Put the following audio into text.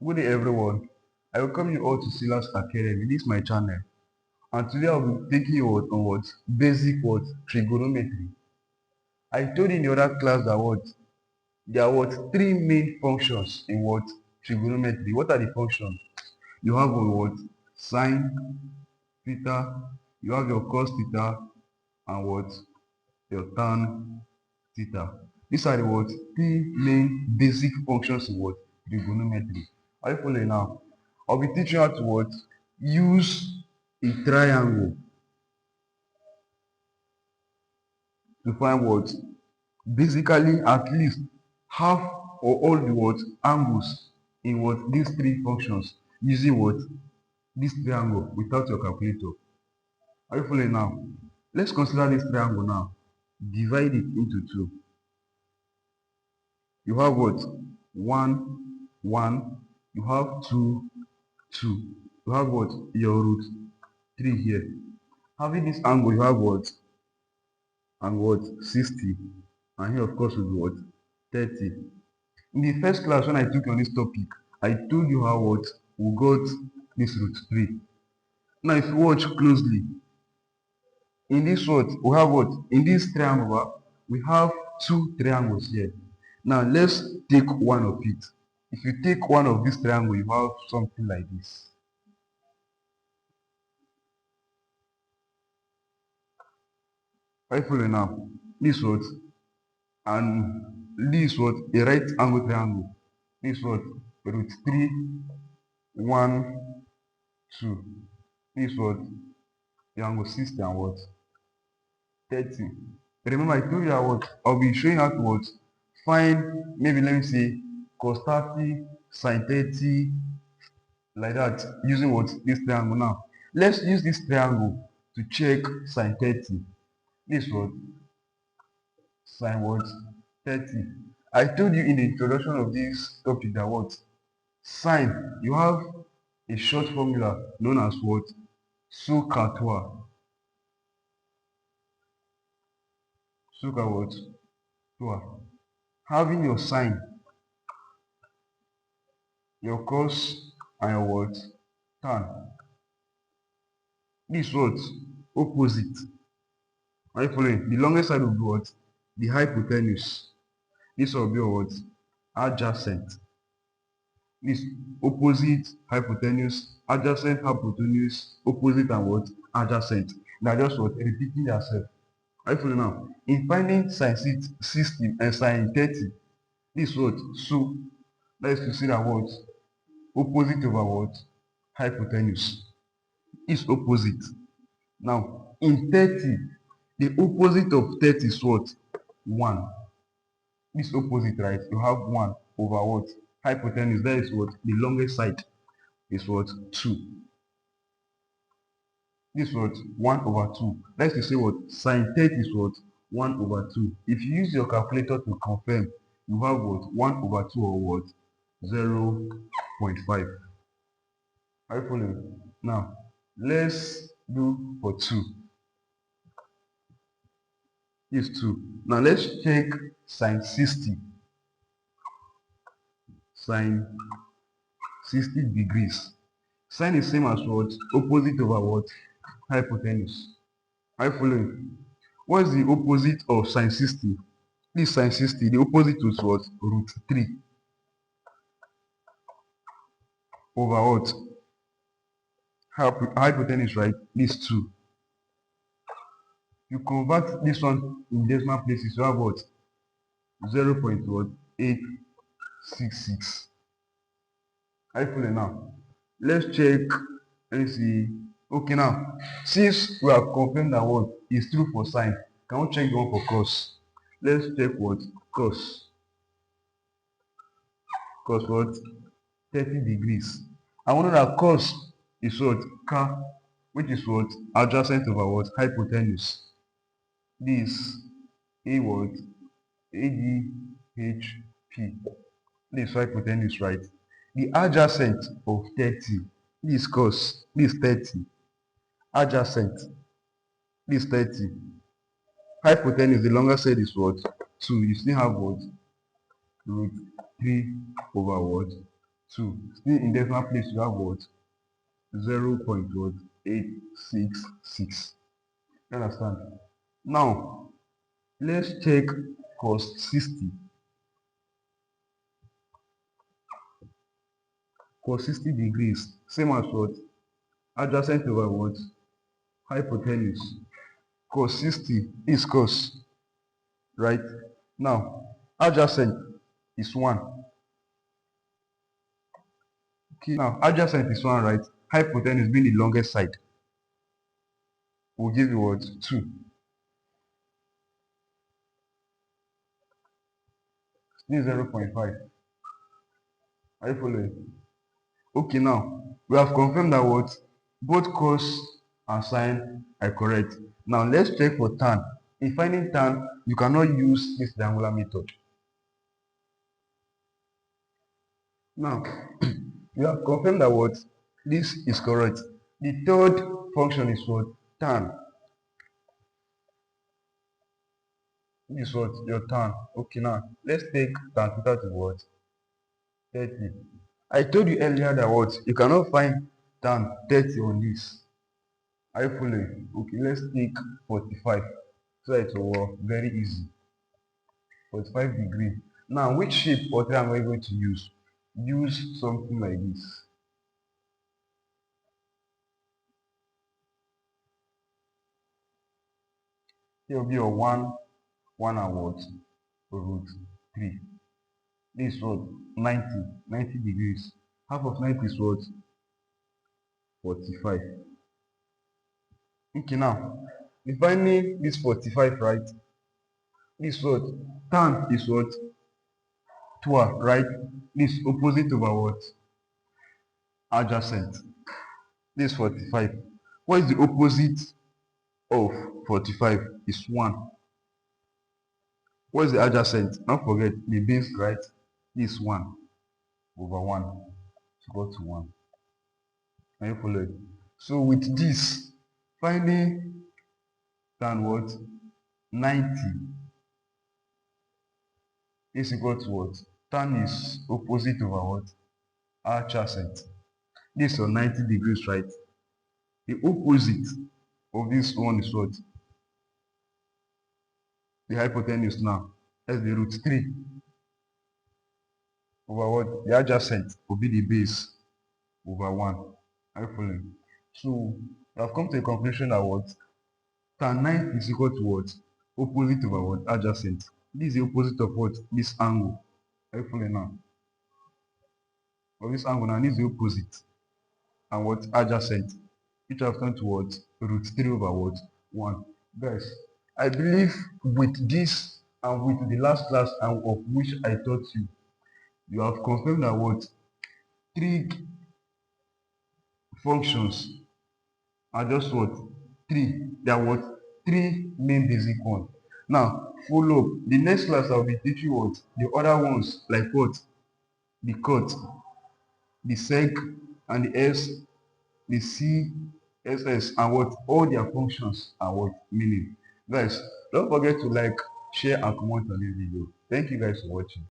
Good day everyone. I welcome you all to Silas Academy. This is my channel. And today I'll be taking you on what? Basic what? Trigonometry. I told you in the other class that what? There are what? Three main functions in what? Trigonometry. What are the functions? You have what? Sine, theta, you have your cos theta, and what? Your tan theta. These are the what? Three main basic functions in what? Trigonometry. Are you following now? I'll be teaching you how to what? Use a triangle to find what? Basically at least half or all the what? Angles in what? These three functions using what? This triangle without your calculator. Are you following now? Let's consider this triangle now. Divide it into two. You have what? 1, 1. You have 2, 2. You have what? Your root 3 here. Having this angle, you have what? And what? 60. And here, of course, will be what? 30. In the first class, when I took on this topic, I told you how what? We got this root 3. Now, if you watch closely, in this what? We have what? In this triangle, we have two triangles here. Now, let's take one of it. If you take one of this triangle, you have something like this. Are you following now? This what? And this what? A right angle triangle. This what? Root 3, 1, 2. This what? The angle 60 and what? 30. Remember, I told you that what? I'll be showing how to what? Find, maybe let me say, cos 30, sin 30, like that, using what? This triangle now. Let's use this triangle to check sin 30. This what? Sin what? 30. I told you in the introduction of this topic that what? Sine, you have a short formula known as what? SOHCAHTOA. SOHCAHTOA. Having your sine, your cos, and your what? Tan. This what? Opposite. Are you following? The longest side will be what? The hypotenuse. This will be what? Adjacent. This opposite hypotenuse, adjacent hypotenuse, opposite and what? Adjacent. They're just what? Repeating themselves. Are you following now? In finding sin 60 and sin 30, this what? So let's to see that what? Opposite over what? Hypotenuse. Is opposite. Now in 30, the opposite of 30 is what? 1. This opposite, right? You have 1 over what? Hypotenuse. That is what? The longest side is what? 2. This what? 1 over 2. Let's just say what? Sin 30 is what? 1 over 2. If you use your calculator to confirm, you have what? 1 over 2 or what? 0.5. Are you following? Now, let's do for 2. This 2. Now, let's check sin 60. Sin 60 degrees. Sine is same as what? Opposite over what? Hypotenuse. Are you following? What is the opposite of sin 60? This sin 60, the opposite is what? Root 3 over what? Hypotenuse, right? This 2. You convert this one in decimal places, you have what? 0.866. Are you following now? Let's check. Let me see. Okay, now, since we have confirmed that what is true for sine, can we check the one for cos? Let's check what? Cos. Cos what? 30 degrees. I want to know that cos is what? K, which is what? Adjacent over what? Hypotenuse. This A what? ADHP. This is hypotenuse, right? The adjacent of 30. This cos. This 30. Adjacent. This 30. Hypotenuse, the longer side is what? 2. You still have what? Root 3 over what? 2. Still in decimal place you have what? 0.866. You understand? Now let's check cos 60. Cos 60 degrees, same as what? Adjacent over what? Hypotenuse. Cos 60 is cos, right? Now adjacent is 1. Okay, now adjacent is 1, right? Hypotenuse being the longest side will give you what? 2. This is 0.5. Are you following? Okay, now we have confirmed that what? Both cos and sine are correct. Now let's check for tan. In finding tan, you cannot use this triangular method. Now we have confirmed that what? This is correct. The third function is what? Tan. This is what? Your tan. Okay, now let's take tan theta to what? 30. I told you earlier that what? You cannot find tan 30 on this. Are you following? Okay, let's take 45. So it will work very easy. 45 degree. Now, which shape or triangle are you going to use? Use something like this. Here will be your 1 and what? Root 3. This is what? 90 degrees. Half of 90 is what? 45. Okay, now, defining this 45, right? This what? Tan is what? 12, right? This opposite over what? Adjacent. This 45. What is the opposite of 45? Is 1. What is the adjacent? Don't forget the base, right? This 1 over 1 is equal to 1. Can you follow it? So with this, finding tan what? 90 is equal to what? Tan is opposite over what? Adjacent. This is 90 degrees, right? The opposite of this one is what? The hypotenuse now. That's the root 3 over what? The adjacent will be the base over 1. Are you following? So we have come to a conclusion that what? Tan 9 is equal to what? Opposite over what? Adjacent. This is the opposite of what? This angle. Are you following now? Of this angle now, this is the opposite. And what? Adjacent. Which have turned to what? Root 3 over what? 1. Guys, I believe with this and with the last class and of which I taught you, you have confirmed that what? 3 functions are just what? 3. They are what? 3 main basic ones. Now, follow up. The next class I'll be teaching what? The other ones, like what? The cut, the sec, and the s, the c, ss, and what? All their functions and what? Meaning. Guys, don't forget to like, share, and comment on this video. Thank you guys for watching.